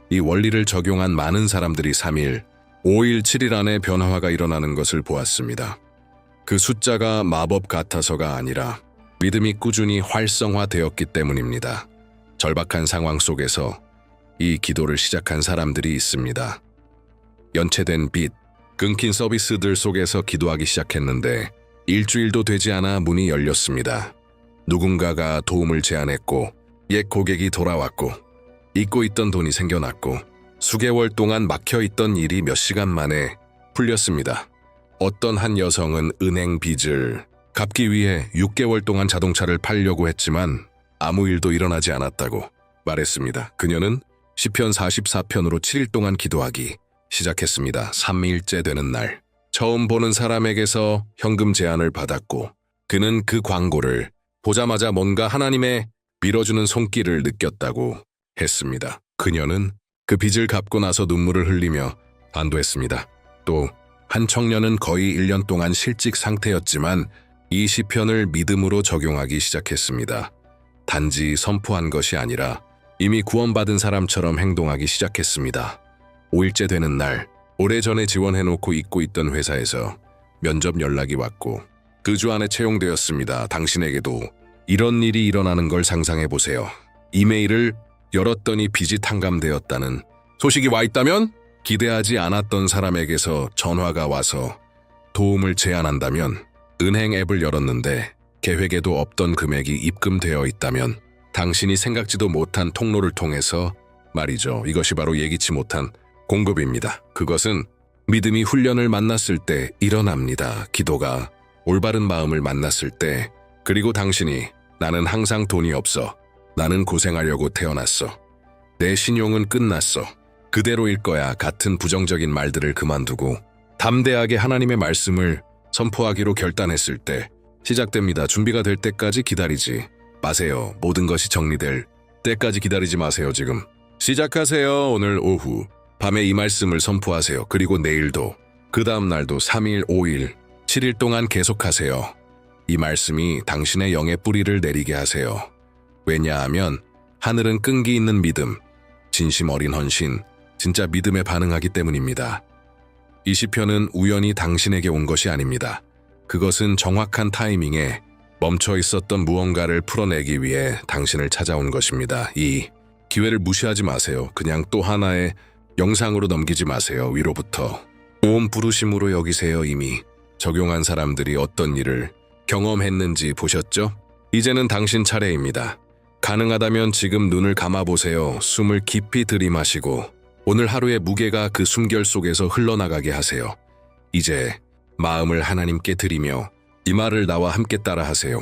이 원리를 적용한 많은 사람들이 3일, 5일, 7일 안에 변화가 일어나는 것을 보았습니다. 그 숫자가 마법 같아서가 아니라 믿음이 꾸준히 활성화되었기 때문입니다. 절박한 상황 속에서 이 기도를 시작한 사람들이 있습니다. 연체된 빚, 끊긴 서비스들 속에서 기도하기 시작했는데 일주일도 되지 않아 문이 열렸습니다. 누군가가 도움을 제안했고 옛 고객이 돌아왔고 잊고 있던 돈이 생겨났고 수개월 동안 막혀있던 일이 몇 시간 만에 풀렸습니다. 어떤 한 여성은 은행 빚을 갚기 위해 6개월 동안 자동차를 팔려고 했지만 아무 일도 일어나지 않았다고 말했습니다. 그녀는 시편 44편으로 7일 동안 기도하기 시작했습니다. 3일째 되는 날, 처음 보는 사람에게서 현금 제안을 받았고 그는 그 광고를 보자마자 뭔가 하나님의 밀어주는 손길을 느꼈다고 했습니다. 그녀는 그 빚을 갚고 나서 눈물을 흘리며 안도했습니다. 또 한 청년은 거의 1년 동안 실직 상태였지만 이 시편을 믿음으로 적용하기 시작했습니다. 단지 선포한 것이 아니라 이미 구원받은 사람처럼 행동하기 시작했습니다. 5일째 되는 날, 오래전에 지원해놓고 잊고 있던 회사에서 면접 연락이 왔고 그 주 안에 채용되었습니다. 당신에게도 이런 일이 일어나는 걸 상상해보세요. 이메일을 열었더니 빚이 탕감되었다는 소식이 와 있다면? 기대하지 않았던 사람에게서 전화가 와서 도움을 제안한다면? 은행 앱을 열었는데 계획에도 없던 금액이 입금되어 있다면? 당신이 생각지도 못한 통로를 통해서 말이죠. 이것이 바로 예기치 못한 공급입니다. 그것은 믿음이 훈련을 만났을 때 일어납니다. 기도가 올바른 마음을 만났을 때, 그리고 당신이 나는 항상 돈이 없어. 나는 고생하려고 태어났어. 내 신용은 끝났어. 그대로일 거야 같은 부정적인 말들을 그만두고 담대하게 하나님의 말씀을 선포하기로 결단했을 때 시작됩니다. 준비가 될 때까지 기다리지 마세요. 모든 것이 정리될 때까지 기다리지 마세요. 지금 시작하세요. 오늘 오후 밤에 이 말씀을 선포하세요. 그리고 내일도, 그 다음 날도 3일, 5일, 7일 동안 계속하세요. 이 말씀이 당신의 영의 뿌리를 내리게 하세요. 왜냐하면 하늘은 끈기 있는 믿음, 진심 어린 헌신, 진짜 믿음에 반응하기 때문입니다. 이 시편은 우연히 당신에게 온 것이 아닙니다. 그것은 정확한 타이밍에 멈춰 있었던 무언가를 풀어내기 위해 당신을 찾아온 것입니다. 이 기회를 무시하지 마세요. 그냥 또 하나의 영상으로 넘기지 마세요. 위로부터 온 부르심으로 여기세요. 이미 적용한 사람들이 어떤 일을 경험했는지 보셨죠? 이제는 당신 차례입니다. 가능하다면 지금 눈을 감아보세요. 숨을 깊이 들이마시고 오늘 하루의 무게가 그 숨결 속에서 흘러나가게 하세요. 이제 마음을 하나님께 드리며 이 말을 나와 함께 따라하세요.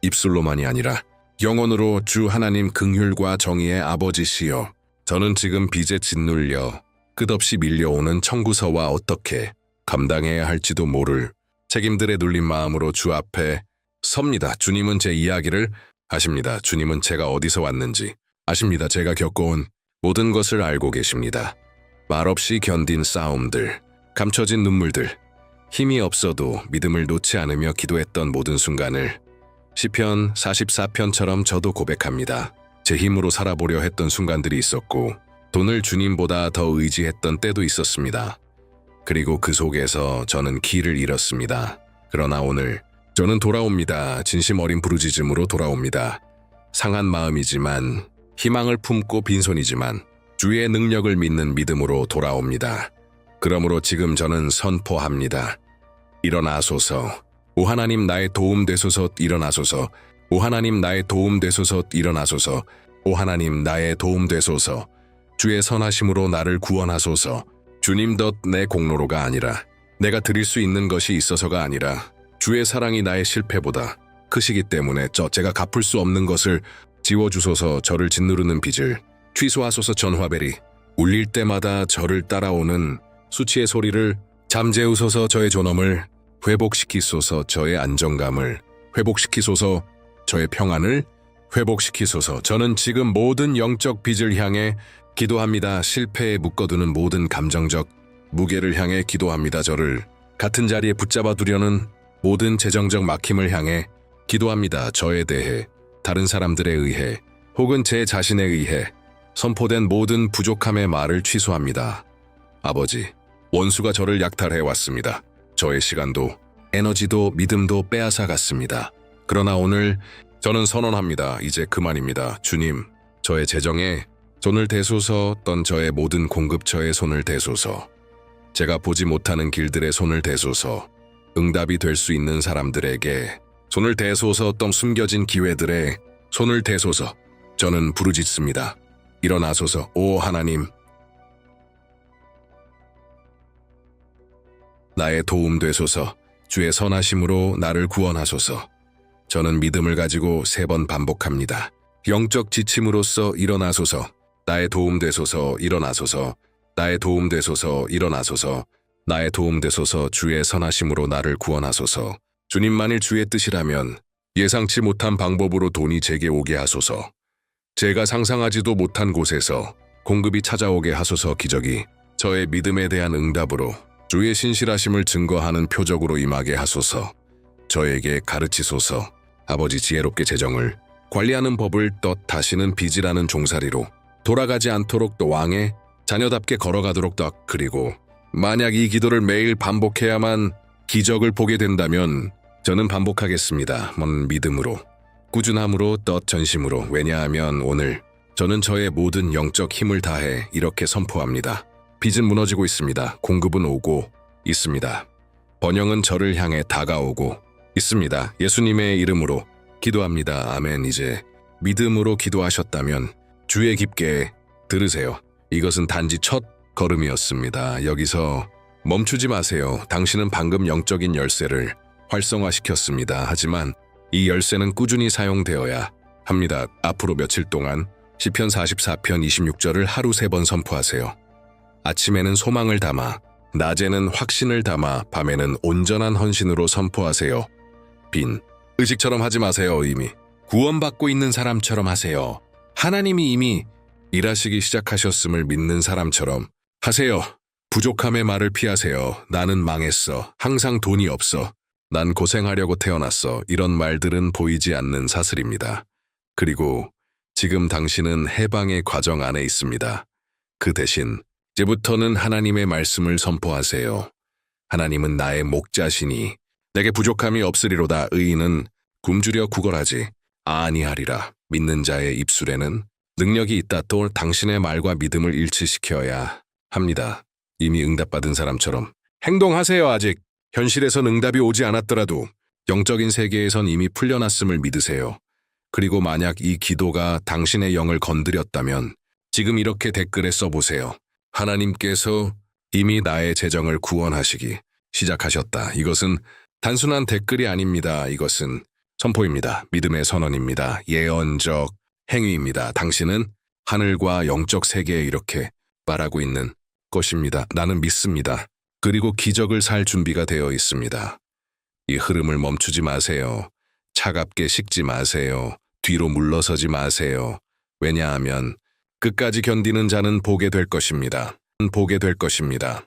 입술로만이 아니라 영혼으로 주 하나님 긍휼과 정의의 아버지시여, 저는 지금 빚에 짓눌려 끝없이 밀려오는 청구서와 어떻게 감당해야 할지도 모를 책임들에 눌린 마음으로 주 앞에 섭니다. 주님은 제 이야기를 아십니다. 주님은 제가 어디서 왔는지 아십니다. 제가 겪어온 모든 것을 알고 계십니다. 말없이 견딘 싸움들, 감춰진 눈물들, 힘이 없어도 믿음을 놓지 않으며 기도했던 모든 순간을 시편 44편처럼 저도 고백합니다. 제 힘으로 살아보려 했던 순간들이 있었고 돈을 주님보다 더 의지했던 때도 있었습니다. 그리고 그 속에서 저는 길을 잃었습니다. 그러나 오늘 저는 돌아옵니다. 진심 어린 부르짖음으로 돌아옵니다. 상한 마음이지만, 희망을 품고 빈손이지만 주의 능력을 믿는 믿음으로 돌아옵니다. 그러므로 지금 저는 선포합니다. 일어나소서. 오 하나님 나의 도움 되소서. 일어나소서. 오 하나님 나의 도움 되소서. 일어나소서. 오 하나님 나의 도움 되소서. 주의 선하심으로 나를 구원하소서. 주님 덧 내 공로로가 아니라 내가 드릴 수 있는 것이 있어서가 아니라 주의 사랑이 나의 실패보다 크시기 때문에 제가 갚을 수 없는 것을 지워주소서. 저를 짓누르는 빚을 취소하소서. 전화벨이 울릴 때마다 저를 따라오는 수치의 소리를 잠재우소서. 저의 존엄을 회복시키소서. 저의 안정감을 회복시키소서. 저의 평안을 회복시키소서. 저는 지금 모든 영적 빚을 향해 기도합니다. 실패에 묶어두는 모든 감정적 무게를 향해 기도합니다. 저를 같은 자리에 붙잡아 두려는 모든 재정적 막힘을 향해 기도합니다. 저에 대해, 다른 사람들에 의해, 혹은 제 자신에 의해 선포된 모든 부족함의 말을 취소합니다. 아버지, 원수가 저를 약탈해 왔습니다. 저의 시간도, 에너지도, 믿음도 빼앗아 갔습니다. 그러나 오늘 저는 선언합니다. 이제 그만입니다. 주님, 저의 재정에 손을 대소서. 떤 저의 모든 공급처에 손을 대소서. 제가 보지 못하는 길들에 손을 대소서. 응답이 될 수 있는 사람들에게 손을 대소서. 어떤 숨겨진 기회들에 손을 대소서. 저는 부르짖습니다. 일어나소서. 오 하나님, 나의 도움 되소서. 주의 선하심으로 나를 구원하소서. 저는 믿음을 가지고 3번 반복합니다. 영적 지침으로써 일어나소서. 나의 도움 되소서. 일어나소서. 나의 도움 되소서. 일어나소서. 나의 도움 되소서. 주의 선하심으로 나를 구원하소서. 주님, 만일 주의 뜻이라면 예상치 못한 방법으로 돈이 제게 오게 하소서. 제가 상상하지도 못한 곳에서 공급이 찾아오게 하소서. 기적이 저의 믿음에 대한 응답으로 주의 신실하심을 증거하는 표적으로 임하게 하소서. 저에게 가르치소서. 아버지, 지혜롭게 재정을 관리하는 법을 다시는 빚이라는 종살이로 돌아가지 않도록 또 왕의 자녀답게 걸어가도록 그리고 만약 이 기도를 매일 반복해야만 기적을 보게 된다면 저는 반복하겠습니다. 믿음으로, 꾸준함으로, 전심으로. 왜냐하면 오늘 저는 저의 모든 영적 힘을 다해 이렇게 선포합니다. 빚은 무너지고 있습니다. 공급은 오고 있습니다. 번영은 저를 향해 다가오고 있습니다. 예수님의 이름으로 기도합니다. 아멘. 이제 믿음으로 기도하셨다면 주의 깊게 들으세요. 이것은 단지 첫 걸음이었습니다. 여기서 멈추지 마세요. 당신은 방금 영적인 열쇠를 활성화시켰습니다. 하지만 이 열쇠는 꾸준히 사용되어야 합니다. 앞으로 며칠 동안 시편 44편 26절을 하루 3번 선포하세요. 아침에는 소망을 담아, 낮에는 확신을 담아, 밤에는 온전한 헌신으로 선포하세요. 빈 의식처럼 하지 마세요. 이미 구원받고 있는 사람처럼 하세요. 하나님이 이미 일하시기 시작하셨음을 믿는 사람처럼 하세요. 부족함의 말을 피하세요. 나는 망했어. 항상 돈이 없어. 난 고생하려고 태어났어. 이런 말들은 보이지 않는 사슬입니다. 그리고 지금 당신은 해방의 과정 안에 있습니다. 그 대신 이제부터는 하나님의 말씀을 선포하세요. 하나님은 나의 목자시니 내게 부족함이 없으리로다. 의인은 굶주려 구걸하지 아니하리라. 믿는 자의 입술에는 능력이 있다. 또 당신의 말과 믿음을 일치시켜야 합니다. 이미 응답받은 사람처럼 행동하세요. 아직 현실에선 응답이 오지 않았더라도 영적인 세계에선 이미 풀려났음을 믿으세요. 그리고 만약 이 기도가 당신의 영을 건드렸다면 지금 이렇게 댓글에 써보세요. 하나님께서 이미 나의 재정을 구원하시기 시작하셨다. 이것은 단순한 댓글이 아닙니다. 이것은 선포입니다. 믿음의 선언입니다. 예언적 행위입니다. 당신은 하늘과 영적 세계에 이렇게 말하고 있는 것입니다. 나는 믿습니다. 그리고 기적을 살 준비가 되어 있습니다. 이 흐름을 멈추지 마세요. 차갑게 식지 마세요. 뒤로 물러서지 마세요. 왜냐하면 끝까지 견디는 자는 보게 될 것입니다. 보게 될 것입니다.